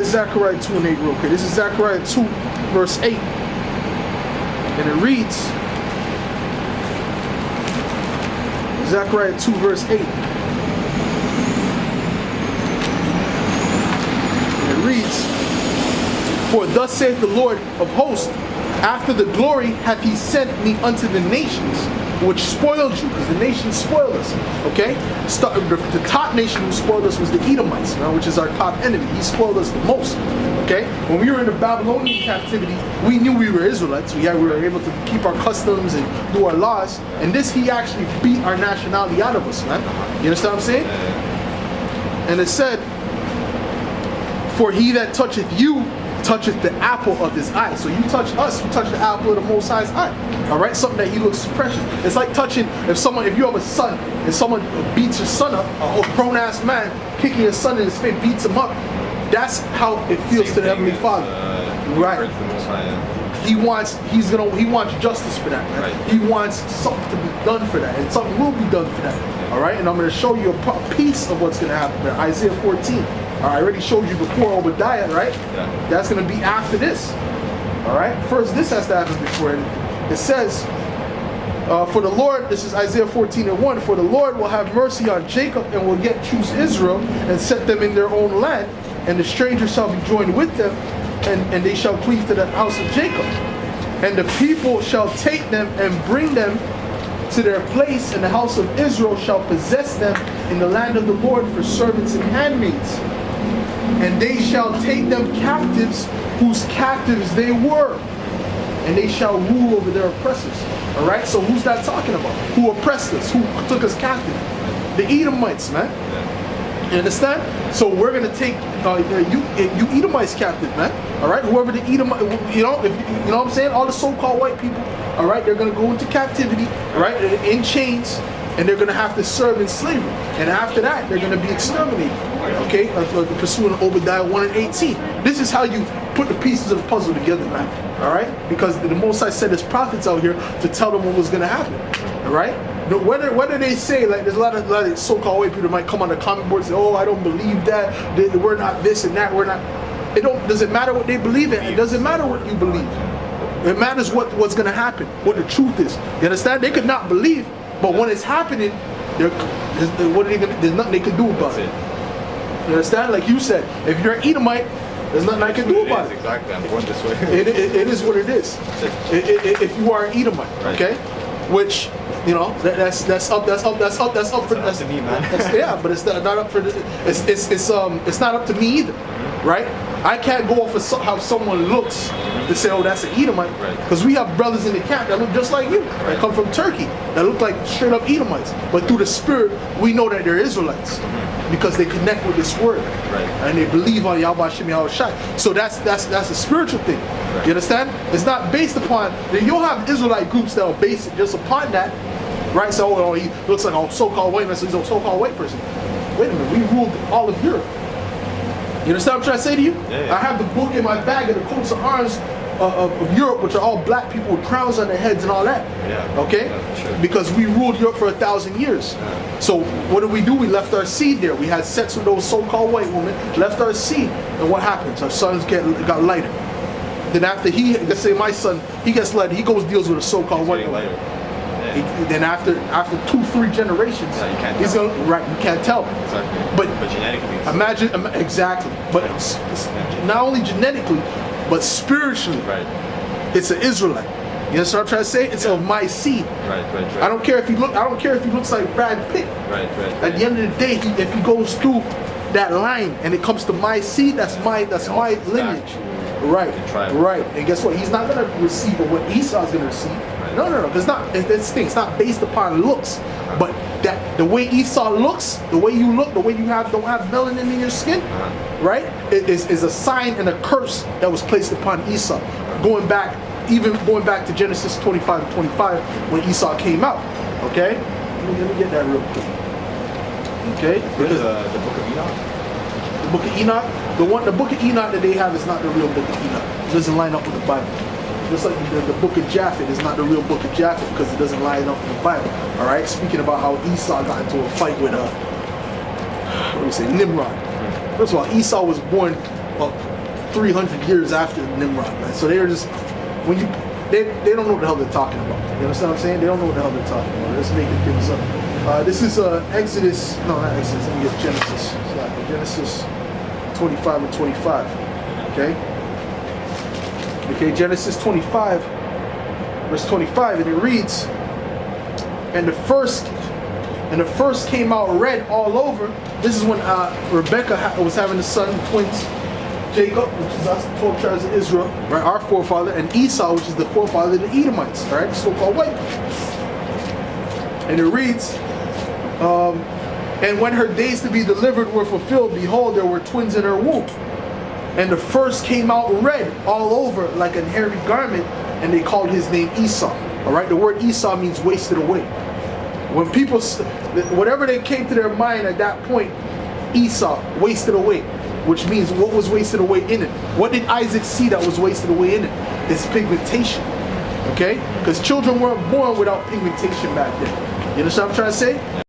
Zechariah 2 and 8 real quick. This is Zechariah 2 verse 8. And it reads, Zechariah 2 verse 8. And it reads, For thus saith the Lord of hosts, after the glory hath he sent me unto the nations, which spoiled you, because the nations spoiled us. Okay? The top nation who spoiled us was the Edomites, which is our top enemy. He spoiled us the most. Okay? When we were in the Babylonian captivity, we knew we were Israelites. We were able to keep our customs and do our laws. And this, he actually beat our nationality out of us, man. You understand what I'm saying? And it said, For he that toucheth you toucheth the apple of his eye. So you touch us, you touch the apple of the Most High's eye. All right, something that he looks precious. It's like touching if you have a son and someone beats your son up, a grown-ass man kicking his son in his face, beats him up. That's how it feels to the Heavenly Father. Right. He wants justice for that, man. Right. He wants something to be done for that, and something will be done for that. All right, and I'm going to show you a piece of what's going to happen there. Isaiah 14. I already showed you before Obadiah, right? Yeah. That's going to be after this. All right? First, this has to happen before it. It says, for the Lord, this is Isaiah 14 and 1, for the Lord will have mercy on Jacob and will yet choose Israel and set them in their own land, and the stranger shall be joined with them, and they shall cleave to the house of Jacob. And the people shall take them and bring them to their place, and the house of Israel shall possess them in the land of the Lord for servants and handmaids. And they shall take them captives, whose captives they were, and they shall rule over their oppressors. All right, so who's that talking about? Who oppressed us? Who took us captive? The Edomites, man. You understand? So we're gonna take you Edomites captive, man. All right, whoever the Edomite, you know what I'm saying? All the so-called white people. All right, they're gonna go into captivity. All right, in chains. And they're going to have to serve in slavery. And after that, they're going to be exterminated. Okay? Pursuing Obadiah 1 and 18. This is how you put the pieces of the puzzle together, man. Alright? Because the Most High sent his prophets out here to tell them what was going to happen. Alright? Whether they say, like, there's a lot of so-called white people that might come on the comment board and say, oh, I don't believe that. We're not this and that. We're not. Does it matter what they believe in? It doesn't matter what you believe. It matters what's going to happen. What the truth is. You understand? They could not believe. But when it's happening, there's nothing they can do about it. You understand? Like you said, if you're an Edomite, there's nothing I can do about it. Exactly, I'm going this way. It is what it is. If you are an Edomite, right. Okay, which that's up for that's to me, man. Yeah, but it's not up for it's not up to me either, right? I can't go off of how someone looks to say, oh, that's an Edomite. Because we have brothers in the camp that look just like you, that come from Turkey, that look like straight up Edomites. But through the Spirit, we know that they're Israelites. Because they connect with this word. And they believe on Yahweh Shem Yahweh Shai. So that's a spiritual thing. You understand? It's not based upon, you'll have Israelite groups that will base it just upon that. Right? So, oh, he looks like a so-called white man, so he's a so-called white person. Wait a minute, we ruled all of Europe. You understand what I'm trying to say to you? Yeah. I have the book in my bag of the coats of arms of Europe, which are all black people with crowns on their heads and all that. Yeah. Okay? Yeah, sure. Because we ruled Europe for 1,000 years. Yeah. So what did we do? We left our seed there. We had sex with those so-called white women, left our seed. And what happens? Our sons got lighter. Then after let's say my son, he gets lighter, he goes deals with a so-called white woman. Then after 2-3 generations, he's gonna you can't tell. Exactly. But genetically, imagine exactly. But it's not only genetically, but spiritually, it's an Israelite. You know what I'm trying to say? It's of my seed. Right. I don't care if he looks like Brad Pitt. Right. At the end of the day, if he goes through that line and it comes to my seed, that's my lineage. Right. And guess what? He's not gonna receive what Esau's gonna receive. No. It's not. It's not based upon looks, but that the way Esau looks, the way you look, the way you don't have melanin in your skin, right? It is a sign and a curse that was placed upon Esau. Going back to Genesis 25:25 when Esau came out. Okay, let me get that real quick. Okay, because the Book of Enoch. The Book of Enoch, the Book of Enoch that they have is not the real Book of Enoch. It doesn't line up with the Bible. Just like the book of Japhet is not the real book of Japhet because it doesn't line up with the Bible. All right, speaking about how Esau got into a fight with Nimrod. First of all, Esau was born about 300 years after Nimrod, man. So they're just, when you, they don't know what the hell they're talking about. You understand what I'm saying? They don't know what the hell they're talking about. They're just making things up. This is Exodus, no, not Exodus, let me get Genesis. Sorry, Genesis 25 and 25. Okay? Okay, Genesis 25, verse 25, and it reads, and the first came out red all over. This is when Rebecca was having the son, twins, Jacob, which is us, 12 tribes of Israel, right, our forefather, and Esau, which is the forefather of the Edomites, all right, the so-called white ones. And it reads, and when her days to be delivered were fulfilled, behold, there were twins in her womb. And the first came out red all over like an hairy garment, and they called his name Esau. All right, the word Esau means wasted away. When people, whatever they came to their mind at that point, Esau, wasted away, which means what was wasted away in it? What did Isaac see that was wasted away in it? His pigmentation. Okay? Because children weren't born without pigmentation back then. You understand what I'm trying to say?